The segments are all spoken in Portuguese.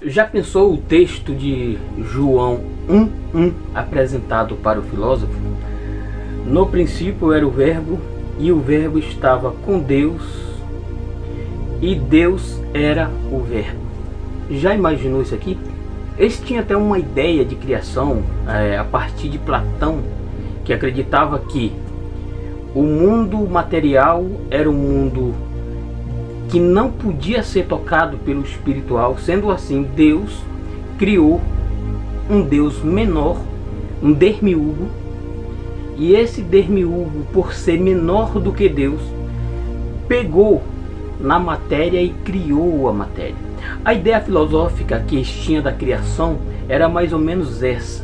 Já pensou o texto de João 1:1 apresentado para o filósofo? No princípio era o Verbo, e o Verbo estava com Deus, e Deus era o Verbo. Já imaginou isso aqui? Eles tinham até uma ideia de criação a partir de Platão, que acreditava que o mundo material era um mundo que não podia ser tocado pelo espiritual. Sendo assim, Deus criou um Deus menor, um demiurgo, e esse demiurgo, por ser menor do que Deus, pegou na matéria e criou a matéria. A ideia filosófica que eles tinham da criação era mais ou menos essa: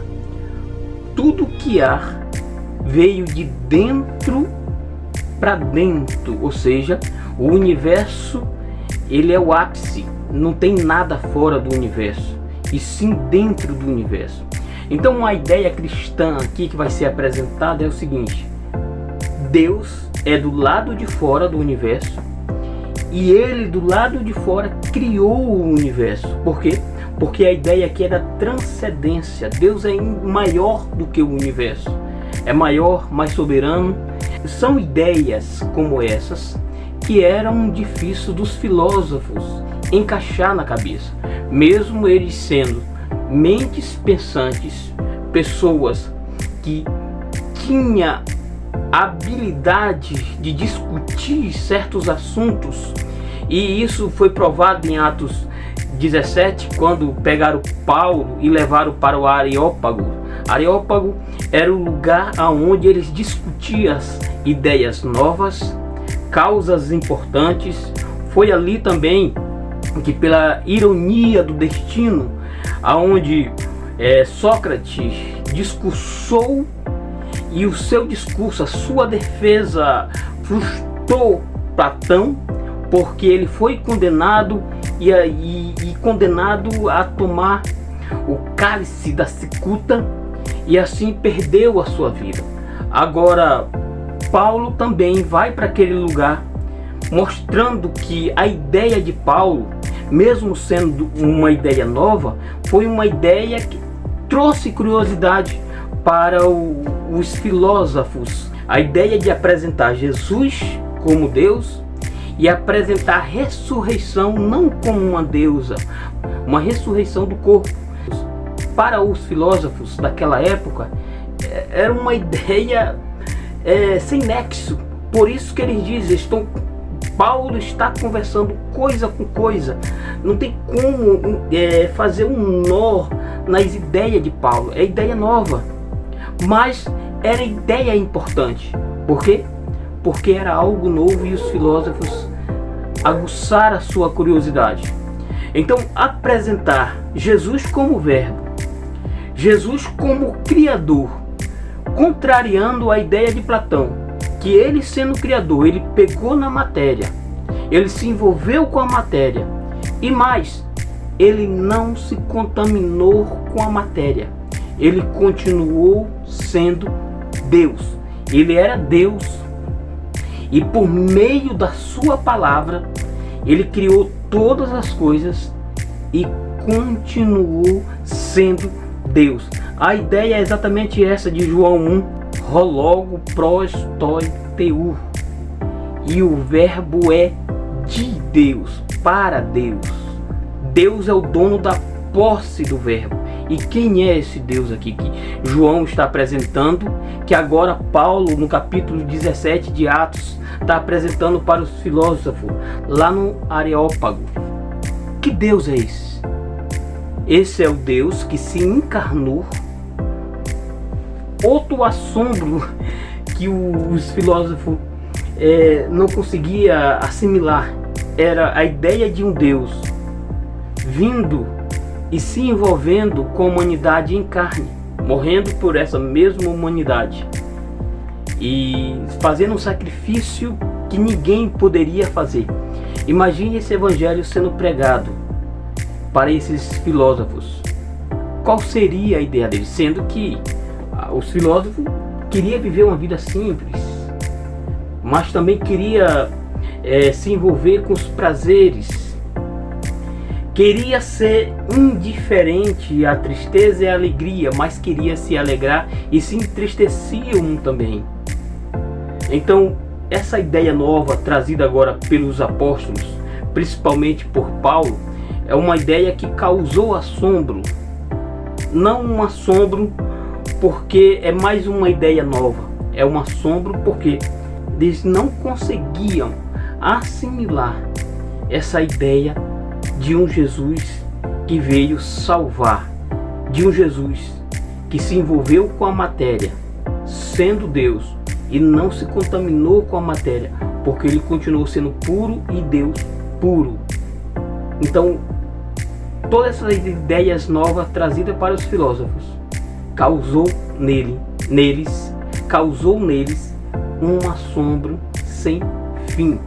tudo que há veio de dentro para dentro, ou seja, o universo, ele é o ápice, não tem nada fora do universo, e sim dentro do universo. Então a ideia cristã aqui que vai ser apresentada é o seguinte: Deus é do lado de fora do universo, e ele do lado de fora criou o universo. Por quê? Porque a ideia aqui é da transcendência. Deus é maior do que o universo, é maior, mais soberano. São ideias como essas que eram difíceis dos filósofos encaixar na cabeça, mesmo eles sendo mentes pensantes, pessoas que tinham habilidade de discutir certos assuntos. E isso foi provado em Atos 17, quando pegaram Paulo e levaram para o Areópago. Areópago era o lugar onde eles discutiam as ideias novas, causas importantes. Foi ali também que, pela ironia do destino, aonde Sócrates discursou, e o seu discurso, a sua defesa, frustrou Platão, porque ele foi condenado e condenado a tomar o cálice da cicuta, e assim perdeu a sua vida. Agora Paulo também vai para aquele lugar, mostrando que a ideia de Paulo, mesmo sendo uma ideia nova, foi uma ideia que trouxe curiosidade para os filósofos. A ideia de apresentar Jesus como Deus e apresentar a ressurreição não como uma deusa, uma ressurreição do corpo. Para os filósofos daquela época, era uma ideia sem nexo. Por isso que eles dizem, Paulo está conversando coisa com coisa. Não tem como fazer um nó nas ideias de Paulo. É ideia nova, mas era ideia importante. Por quê? Porque era algo novo, e os filósofos aguçaram a sua curiosidade. Então, apresentar Jesus como Verbo, Jesus como Criador, contrariando a ideia de Platão, que ele, sendo Criador, ele pegou na matéria, ele se envolveu com a matéria, e mais, ele não se contaminou com a matéria, ele continuou sendo Deus. Ele era Deus, e por meio da sua palavra ele criou todas as coisas e continuou sendo Deus. A ideia é exatamente essa de João 1: ho logo pros toi teu. E o verbo é de Deus, para Deus. Deus é o dono da posse do verbo. E quem é esse Deus aqui que João está apresentando, que agora Paulo, no capítulo 17 de Atos, está apresentando para os filósofos lá no Areópago? Que Deus é esse? Esse é o Deus que se encarnou. Outro assombro que os filósofos não conseguiam assimilar era a ideia de um Deus vindo e se envolvendo com a humanidade em carne, morrendo por essa mesma humanidade e fazendo um sacrifício que ninguém poderia fazer. Imagine esse evangelho sendo pregado para esses filósofos. Qual seria a ideia deles? Sendo que os filósofos queriam viver uma vida simples, mas também queria se envolver com os prazeres, Queria ser indiferente à tristeza e à alegria, mas queria se alegrar e se entristeciam também. Então, essa ideia nova trazida agora pelos apóstolos, principalmente por Paulo, é uma ideia que causou assombro. Não um assombro porque é mais uma ideia nova, é um assombro porque eles não conseguiam assimilar essa ideia de um Jesus que veio salvar, de um Jesus que se envolveu com a matéria, sendo Deus, e não se contaminou com a matéria, porque ele continuou sendo puro e Deus puro. Então, todas essas ideias novas trazidas para os filósofos causou neles um assombro sem fim.